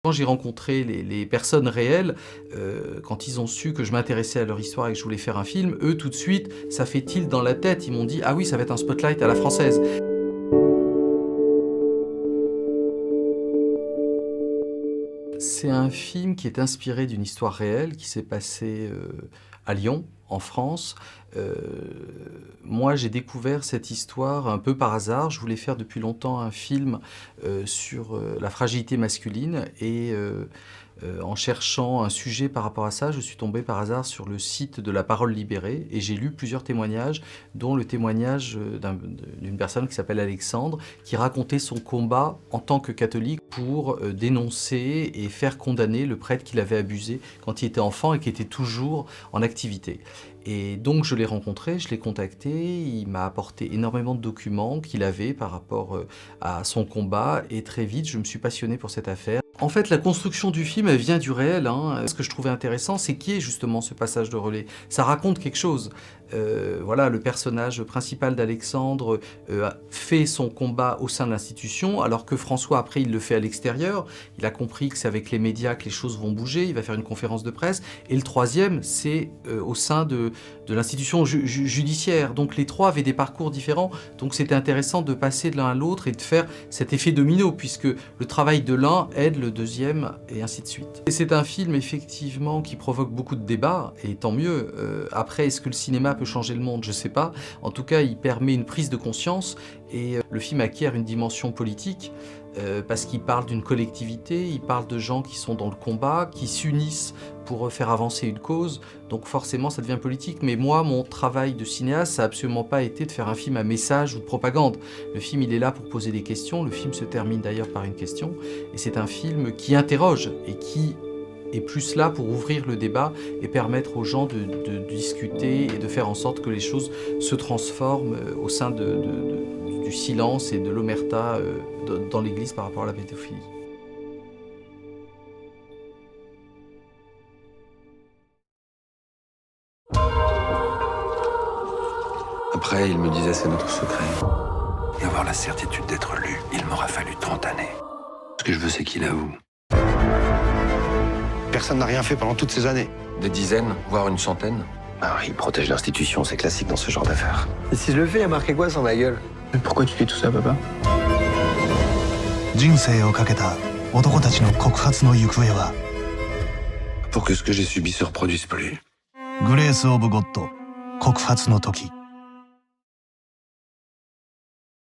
Quand j'ai rencontré les personnes réelles, quand ils ont su que je m'intéressais à leur histoire et que je voulais faire un film, eux, tout de suite, ça fait tilt dans la tête. Ils m'ont dit: «Ah oui, ça va être un Spotlight à la française». C'est un film qui est inspiré d'une histoire réelle qui s'est passée à Lyon, en France. Heu, Moi, j'ai découvert cette histoire un peu par hasard. Je voulais faire depuis longtemps un film sur la fragilité masculine et en cherchant un sujet par rapport à ça, je suis tombé par hasard sur le site de La Parole libérée et j'ai lu plusieurs témoignages, dont le témoignage d'une personne qui s'appelle Alexandre, qui racontait son combat en tant que catholique pour dénoncer et faire condamner le prêtre qui l'avait abusé quand il était enfant et qui était toujours en activité. Et donc je l'ai rencontré, je l'ai contacté, il m'a apporté énormément de documents qu'il avait par rapport à son combat et très vite je me suis passionné pour cette affaire. En fait, la construction du film, elle vient du réel, hein. Ce que je trouvais intéressant, c'est qu'il y ait justement ce passage de relais. Ça raconte quelque chose. Voilà, le personnage principal d'Alexandre fait son combat au sein de l'institution, alors que François, après, il le fait à l'extérieur. Il a compris que c'est avec les médias que les choses vont bouger, il va faire une conférence de presse. Et le troisième, c'est au sein de l'institution judiciaire. Donc les trois avaient des parcours différents, donc c'était intéressant de passer de l'un à l'autre et de faire cet effet domino, puisque le travail de l'un aide le deuxième, et ainsi de suite. Et c'est un film, effectivement, qui provoque beaucoup de débats, et tant mieux. Après, est-ce que le cinéma peut changer le monde? Je sais pas. En tout cas, il permet une prise de conscience, et le film acquiert une dimension politique, parce qu'il parle d'une collectivité, il parle de gens qui sont dans le combat, qui s'unissent pour faire avancer une cause, donc forcément ça devient politique. Mais moi, mon travail de cinéaste, ça n'a absolument pas été de faire un film à message ou de propagande. Le film, il est là pour poser des questions, le film se termine d'ailleurs par une question, et c'est un film qui interroge et qui est plus là pour ouvrir le débat et permettre aux gens de discuter et de faire en sorte que les choses se transforment au sein du silence et de l'omerta dans l'Église par rapport à la pédophilie. Après, il me disait c'est notre secret. Et avoir la certitude d'être lu, il m'aura fallu 30 années. Ce que je veux, c'est qu'il avoue. Personne n'a rien fait pendant toutes ces années. Des dizaines, voire une centaine. Ah, il protège l'institution, c'est classique dans ce genre d'affaires. Et si je le fais, il y a marqué quoi sur ma gueule? Mais pourquoi tu fais tout ça, papa? 人生をかけた男たちの告発の行方は Pour que ce que j'ai subi se reproduise plus. グレース・オブ・ゴッド告発の時